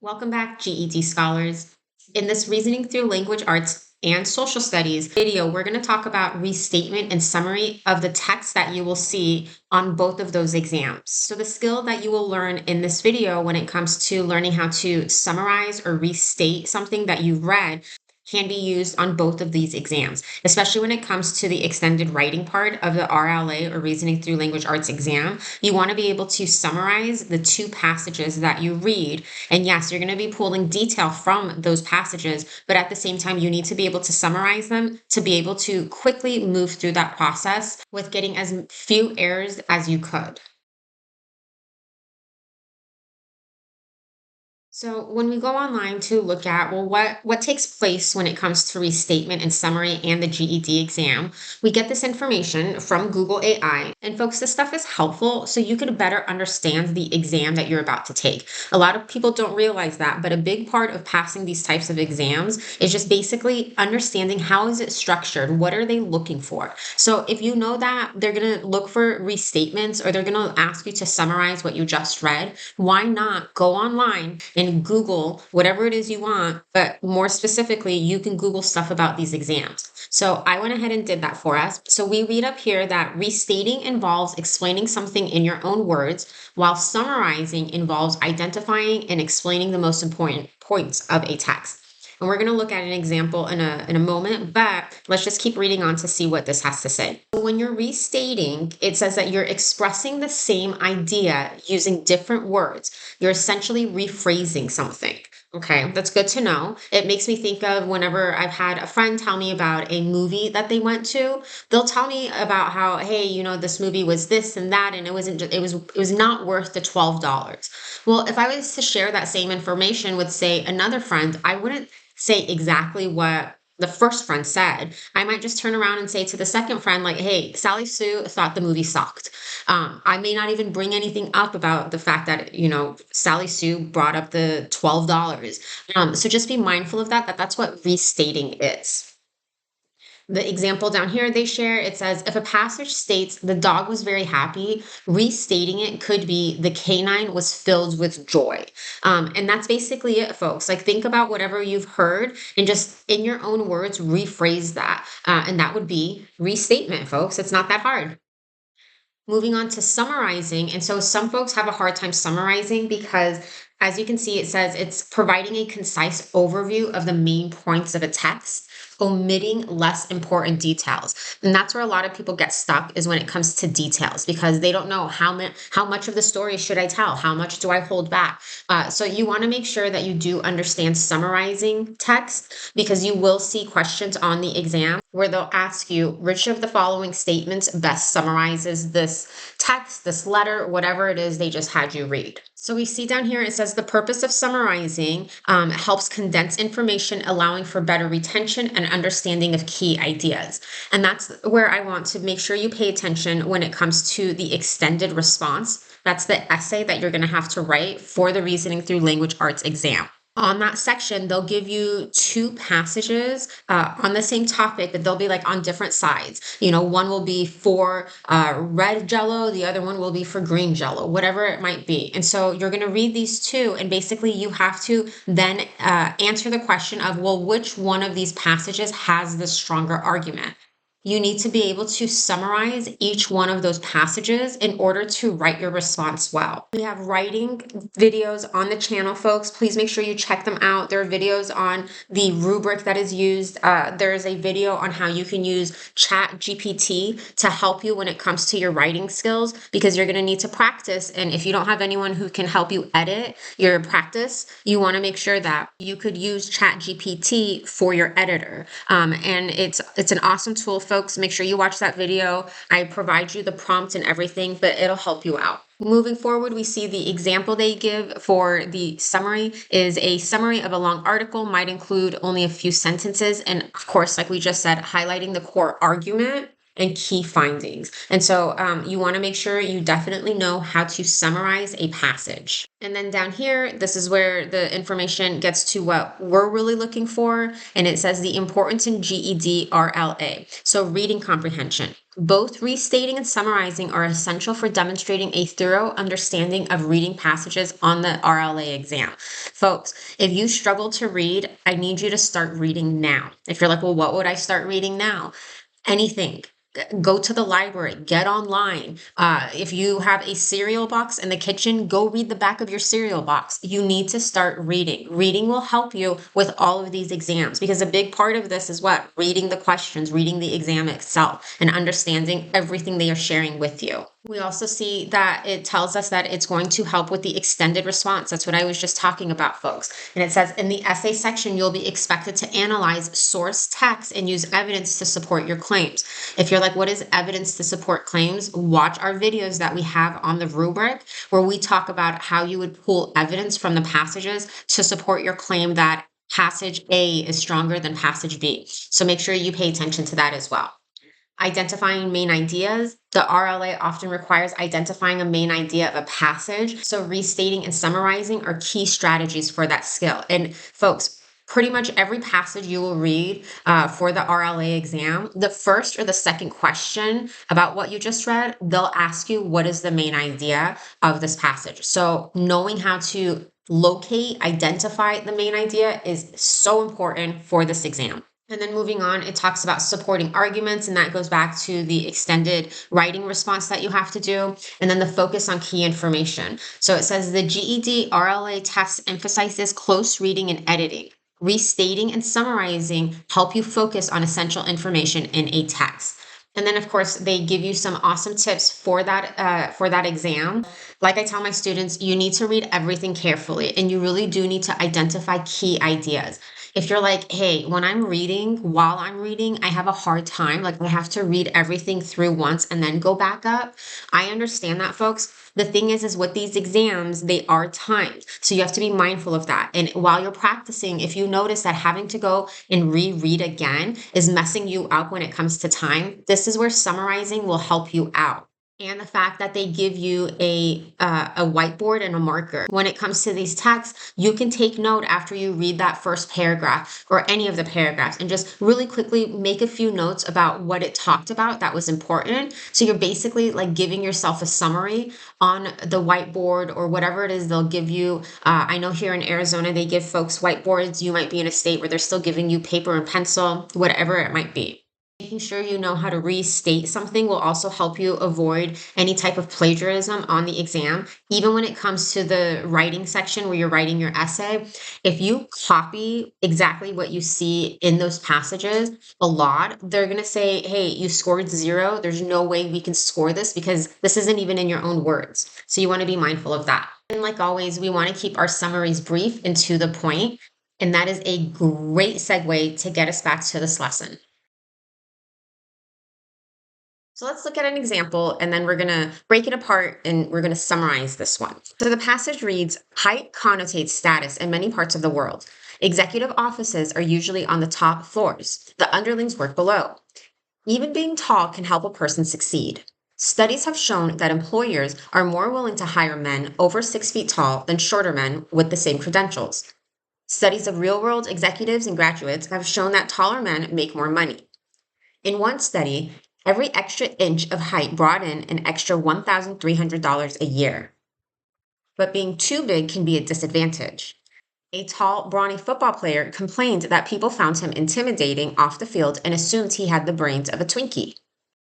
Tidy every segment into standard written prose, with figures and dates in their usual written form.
Welcome back, GED scholars. In this Reasoning Through Language Arts and Social Studies video, we're going to talk about restatement and summary of the text that you will see on both of those exams. So the skill that you will learn in this video when it comes to learning how to summarize or restate something that you've read can be used on both of these exams, especially when it comes to the extended writing part of the RLA or Reasoning Through Language Arts exam. You want to be able to summarize the two passages that you read. And yes, you're going to be pulling detail from those passages, but at the same time, you need to be able to summarize them to be able to quickly move through that process with getting as few errors as you could. So when we go online to look at, well, what takes place when it comes to restatement and summary and the GED exam, we get this information from Google AI. And folks, this stuff is helpful so you can better understand the exam that you're about to take. A lot of people don't realize that, but a big part of passing these types of exams is just basically understanding how is it structured? What are they looking for? So if you know that they're going to look for restatements or they're going to ask you to summarize what you just read, why not go online and Google whatever it is you want, but more specifically, you can Google stuff about these exams. So I went ahead and did that for us. So we read up here that restating involves explaining something in your own words, while summarizing involves identifying and explaining the most important points of a text. And we're going to look at an example in a moment, but let's just keep reading on to see what this has to say. When you're restating, it says that you're expressing the same idea using different words. You're essentially rephrasing something. Okay, that's good to know. It makes me think of whenever I've had a friend tell me about a movie that they went to, they'll tell me about how, hey, this movie was this and that, and it wasn't just, it was not worth the $12. Well, if I was to share that same information with, say, another friend, I wouldn't say exactly what the first friend said. I might just turn around and say to the second friend, like, hey, Sally Sue thought the movie sucked. I may not even bring anything up about the fact that, Sally Sue brought up the $12. So just be mindful of that's what restating is. The example down here they share, it says, if a passage states the dog was very happy, restating it could be the canine was filled with joy. And that's basically it, folks. Like, think about whatever you've heard and just in your own words, rephrase that. And that would be restatement, folks. It's not that hard. Moving on to summarizing. And so some folks have a hard time summarizing because, as you can see, it says it's providing a concise overview of the main points of a text, omitting less important details. And that's where a lot of people get stuck, is when it comes to details, because they don't know how much of the story should I tell? How much do I hold back? So you want to make sure that you do understand summarizing text, because you will see questions on the exam where they'll ask you, which of the following statements best summarizes this text, this letter, whatever it is they just had you read. So we see down here, it says the purpose of summarizing helps condense information, allowing for better retention and understanding of key ideas. And that's where I want to make sure you pay attention when it comes to the extended response. That's the essay that you're going to have to write for the Reasoning Through Language Arts exam. On that section, they'll give you two passages on the same topic, but they'll be like on different sides. One will be for red Jello, the other one will be for green Jello, whatever it might be. And so you're going to read these two, and basically you have to then answer the question of, well, which one of these passages has the stronger argument? You need to be able to summarize each one of those passages in order to write your response well. We have writing videos on the channel, folks. Please make sure you check them out. There are videos on the rubric that is used. There is a video on how you can use Chat GPT to help you when it comes to your writing skills, because you're going to need to practice. And if you don't have anyone who can help you edit your practice, you want to make sure that you could use Chat GPT for your editor. And it's an awesome tool, folks. Make sure you watch that video. I provide you the prompt and everything, but it'll help you out. Moving forward, we see the example they give for the summary is a summary of a long article, might include only a few sentences. And of course, like we just said, highlighting the core argument and key findings. And so you want to make sure you definitely know how to summarize a passage. And then down here, this is where the information gets to what we're really looking for. And it says the importance in GED RLA. So reading comprehension. Both restating and summarizing are essential for demonstrating a thorough understanding of reading passages on the RLA exam. Folks, if you struggle to read, I need you to start reading now. If you're like, well, what would I start reading now? Anything. Go to the library, get online. If you have a cereal box in the kitchen, go read the back of your cereal box. You need to start reading. Reading will help you with all of these exams because a big part of this is what? Reading the questions, reading the exam itself, and understanding everything they are sharing with you. We also see that it tells us that it's going to help with the extended response. That's what I was just talking about, folks. And it says in the essay section, you'll be expected to analyze source text and use evidence to support your claims. If you're like, what is evidence to support claims? Watch our videos that we have on the rubric where we talk about how you would pull evidence from the passages to support your claim that passage A is stronger than passage B. So make sure you pay attention to that as well. Identifying main ideas. The RLA often requires identifying a main idea of a passage. So restating and summarizing are key strategies for that skill. And folks, pretty much every passage you will read for the RLA exam, the first or the second question about what you just read, they'll ask you, what is the main idea of this passage? So knowing how to locate, identify the main idea is so important for this exam. And then moving on, it talks about supporting arguments, and that goes back to the extended writing response that you have to do. And then the focus on key information. So it says the GED RLA test emphasizes close reading and editing. Restating and summarizing help you focus on essential information in a text. And then, of course, they give you some awesome tips for that exam. Like I tell my students, you need to read everything carefully, and you really do need to identify key ideas. If you're like, hey, when I'm reading, while I'm reading, I have a hard time, like I have to read everything through once and then go back up. I understand that, folks. The thing is with these exams, they are timed. So you have to be mindful of that. And while you're practicing, if you notice that having to go and reread again is messing you up when it comes to time, this is where summarizing will help you out. And the fact that they give you a whiteboard and a marker. When it comes to these texts, you can take note after you read that first paragraph or any of the paragraphs and just really quickly make a few notes about what it talked about that was important. So you're basically like giving yourself a summary on the whiteboard or whatever it is they'll give you. I know here in Arizona, they give folks whiteboards. You might be in a state where they're still giving you paper and pencil, whatever it might be. Making sure you know how to restate something will also help you avoid any type of plagiarism on the exam. Even when it comes to the writing section where you're writing your essay, if you copy exactly what you see in those passages a lot, they're going to say, hey, you scored 0. There's no way we can score this because this isn't even in your own words. So you want to be mindful of that. And like always, we want to keep our summaries brief and to the point. And that is a great segue to get us back to this lesson. So let's look at an example and then we're going to break it apart and we're going to summarize this one. So the passage reads, height connotates status in many parts of the world. Executive offices are usually on the top floors. The underlings work below. Even being tall can help a person succeed. Studies have shown that employers are more willing to hire men over 6 feet tall than shorter men with the same credentials. Studies of real-world executives and graduates have shown that taller men make more money. In one study, every extra inch of height brought in an extra $1,300 a year. But being too big can be a disadvantage. A tall, brawny football player complained that people found him intimidating off the field and assumed he had the brains of a Twinkie.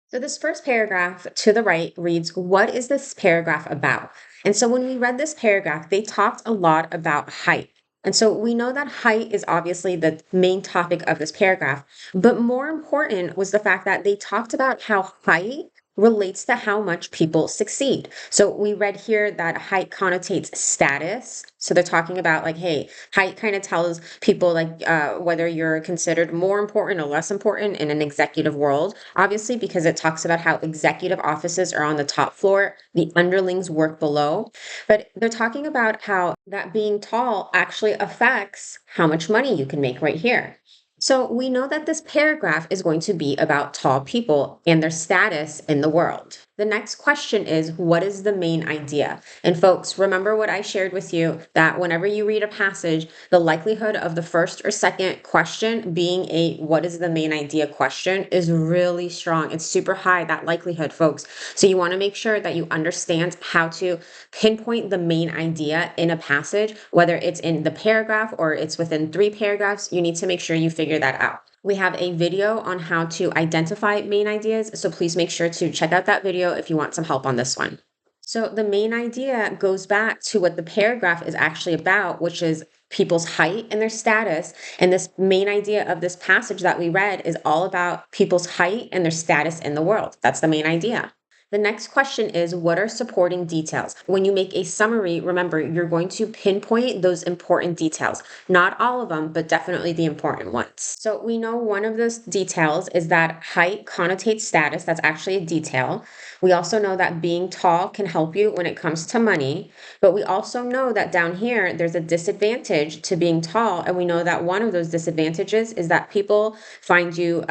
So this first paragraph to the right reads, what is this paragraph about? And so when we read this paragraph, they talked a lot about height. And so we know that height is obviously the main topic of this paragraph, but more important was the fact that they talked about how height relates to how much people succeed. So we read here that height connotates status. So they're talking about like, hey, height kind of tells people like whether you're considered more important or less important in an executive world, obviously, because it talks about how executive offices are on the top floor, the underlings work below. But they're talking about how that being tall actually affects how much money you can make right here. So we know that this paragraph is going to be about tall people and their status in the world. The next question is, what is the main idea? And folks, remember what I shared with you, that whenever you read a passage, the likelihood of the first or second question being a what is the main idea question is really strong. It's super high, that likelihood, folks. So you want to make sure that you understand how to pinpoint the main idea in a passage, whether it's in the paragraph or it's within 3 paragraphs. You need to make sure you figure that out. We have a video on how to identify main ideas, so please make sure to check out that video if you want some help on this one. So the main idea goes back to what the paragraph is actually about, which is people's height and their status. And this main idea of this passage that we read is all about people's height and their status in the world. That's the main idea. The next question is, what are supporting details? When you make a summary, remember, you're going to pinpoint those important details. Not all of them, but definitely the important ones. So we know one of those details is that height connotates status. That's actually a detail. We also know that being tall can help you when it comes to money, but we also know that down here, there's a disadvantage to being tall. And we know that one of those disadvantages is that people find you,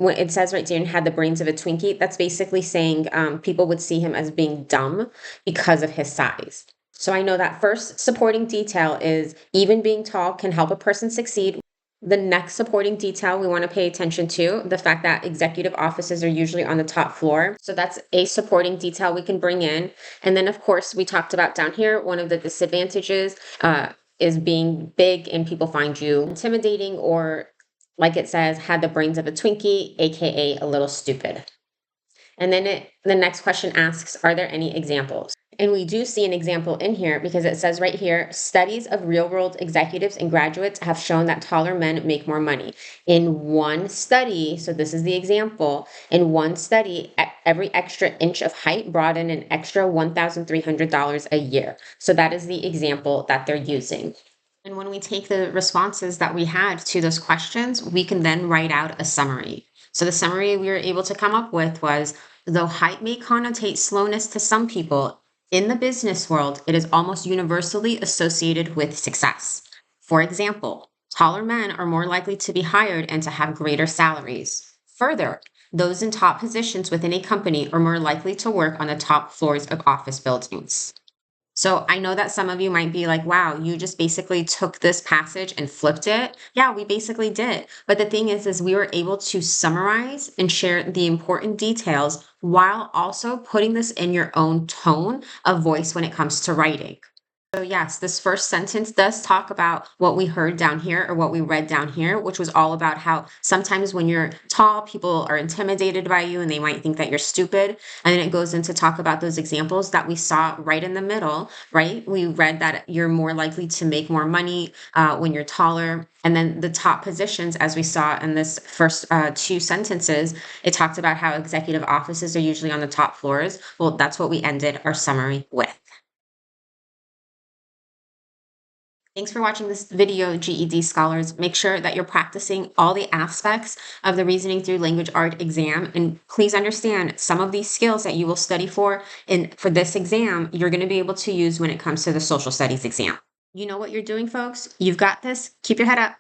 when it says right there, had the brains of a Twinkie, that's basically saying people would see him as being dumb because of his size. So I know that first supporting detail is even being tall can help a person succeed. The next supporting detail we want to pay attention to, the fact that executive offices are usually on the top floor. So that's a supporting detail we can bring in. And then, of course, we talked about down here, one of the disadvantages is being big and people find you intimidating, or like it says, had the brains of a Twinkie, aka a little stupid. And then the next question asks, are there any examples? And we do see an example in here because it says right here, studies of real world executives and graduates have shown that taller men make more money. In one study, so this is the example, in one study, every extra inch of height brought in an extra $1,300 a year. So that is the example that they're using. And when we take the responses that we had to those questions, we can then write out a summary. So the summary we were able to come up with was, though height may connotate slowness to some people, in the business world, it is almost universally associated with success. For example, taller men are more likely to be hired and to have greater salaries. Further, those in top positions within a company are more likely to work on the top floors of office buildings. So I know that some of you might be like, wow, you just basically took this passage and flipped it. Yeah, we basically did. But the thing is we were able to summarize and share the important details while also putting this in your own tone of voice when it comes to writing. So yes, this first sentence does talk about what we heard down here, or what we read down here, which was all about how sometimes when you're tall, people are intimidated by you and they might think that you're stupid. And then it goes into talk about those examples that we saw right in the middle, right? We read that you're more likely to make more money when you're taller. And then the top positions, as we saw in this first 2 sentences, it talked about how executive offices are usually on the top floors. Well, that's what we ended our summary with. Thanks for watching this video, GED scholars. Make sure that you're practicing all the aspects of the Reasoning Through Language Art exam. And please understand, some of these skills that you will study for this exam, you're going to be able to use when it comes to the social studies exam. You know what you're doing, folks. You've got this. Keep your head up.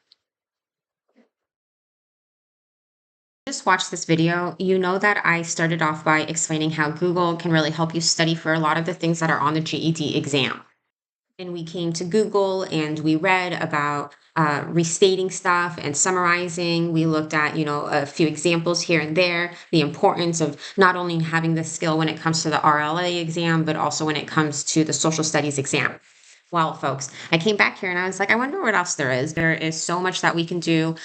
Just watch this video, you know that I started off by explaining how Google can really help you study for a lot of the things that are on the GED exam. And we came to Google and we read about restating stuff and summarizing. We looked at, a few examples here and there, the importance of not only having this skill when it comes to the RLA exam, but also when it comes to the social studies exam. Well, folks, I came back here and I was like, I wonder what else there is. There is so much that we can do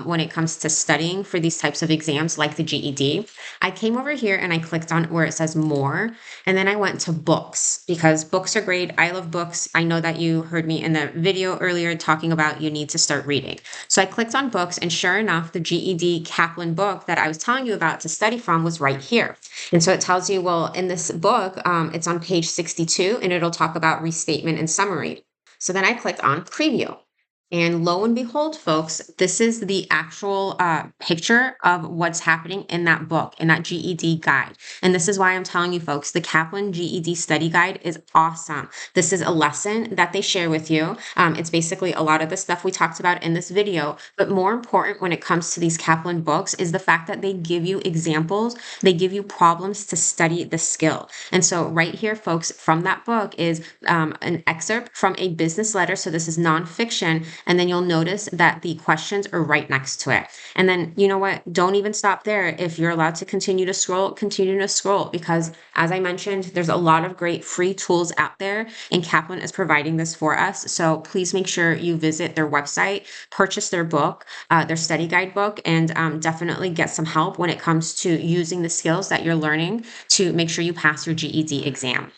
when it comes to studying for these types of exams like the GED. I came over here and I clicked on where it says more, and then I went to books because books are great. I love books. I know that you heard me in the video earlier talking about you need to start reading. So I clicked on books, and sure enough, the GED Kaplan book that I was telling you about to study from was right here. And so it tells you, well, in this book, it's on page 62, and it'll talk about restatement and summary. So then I clicked on preview. And lo and behold, folks, this is the actual picture of what's happening in that book, in that GED guide. And this is why I'm telling you, folks, the Kaplan GED Study Guide is awesome. This is a lesson that they share with you. It's basically a lot of the stuff we talked about in this video. But more important when it comes to these Kaplan books is the fact that they give you examples, they give you problems to study the skill. And so, right here, folks, from that book is an excerpt from a business letter. So, this is nonfiction. And then you'll notice that the questions are right next to it. And then, you know what? Don't even stop there. If you're allowed to continue to scroll, continue to scroll, because as I mentioned, there's a lot of great free tools out there, and Kaplan is providing this for us. So please make sure you visit their website, purchase their book, their study guide book, and definitely get some help when it comes to using the skills that you're learning to make sure you pass your GED exam.